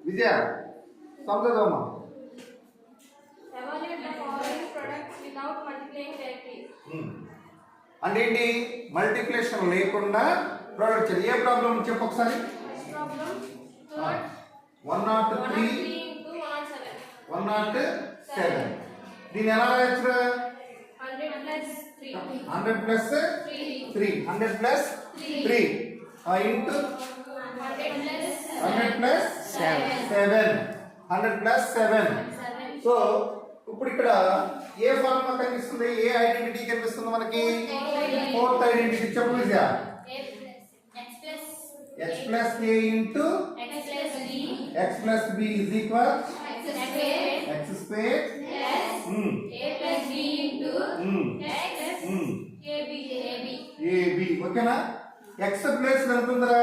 Vijaya సమझదమ్మా evaluate the following products without multiplying directly. అంటే ఏంటి multiplication లేకుండా ప్రోడక్ట్ ఏ problem చెప్పు ఒకసారి Next problem, third 103 into 107. 107 దీని ఎలా రాయొచ్చు 100 plus 3. 100 plus 3 100 plus 3 into 100 plus 7 100 plus 7 so ఇప్పుడు ఇక్కడ ఏ ఫార్ములా కనిపిస్తుంది ఏ ఐడెంటిటీ కనిపిస్తుంది మనకి ఫోర్త్ ఐడెంటిటీ చెప్పు విజయ x plus a into x plus b is equal x square ab ఓకేనా x ప్లస్ ఎంత ఉందిరా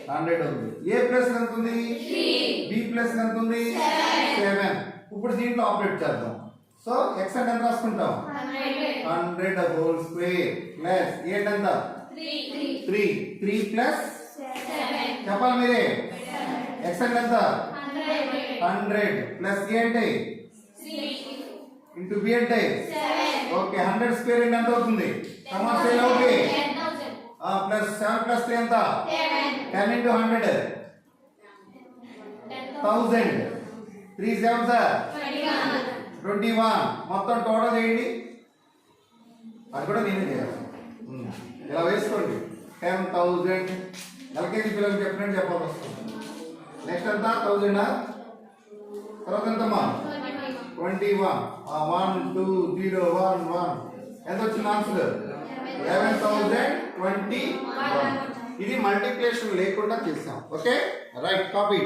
100 ఉంది a ప్లస్ ఎంత ఉంది 3 b ప్లస్ ఎంత ఉంది 7 ఇప్పుడు దీంట్లో ఆపరేట్ చేద్దాం సో x అంటే ఎంత రాసుకుంటాం 100 హోల్ స్క్వేర్ ప్లస్ a అంటే ఎంత 3 ప్లస్ 7 చెప్పాలి మీరే x అంటే ఎంత 100 ప్లస్ a అంటే 3 ఇంటూ b అంటే 7 ఓకే 100 స్క్వేర్ ఎంత అవుతుంది సమస్య ఎలా ఉంది ప్లస్ 7 ప్లస్ 3 ఎంత 10 ఇంటూ 100 1000 3 7 సార్ 21 మొత్తం టోటల్ చేయండి అది కూడా నేనే చేయాలి ఇలా వేసుకోండి 10,000 ఎల్కేజీ పిల్లలు చెప్పినట్టు చెప్పాల్సి వస్తుంది నెక్స్ట్ ఎంత 1000 తర్వాత ఎంతమ్మా 21 1 2 0 1 1 ఎంత వచ్చింది ఆన్సర్ 11,021 ఇది మల్టిప్లికేషన్ లేకుండా చేసాం ఓకే రైట్ కాపీ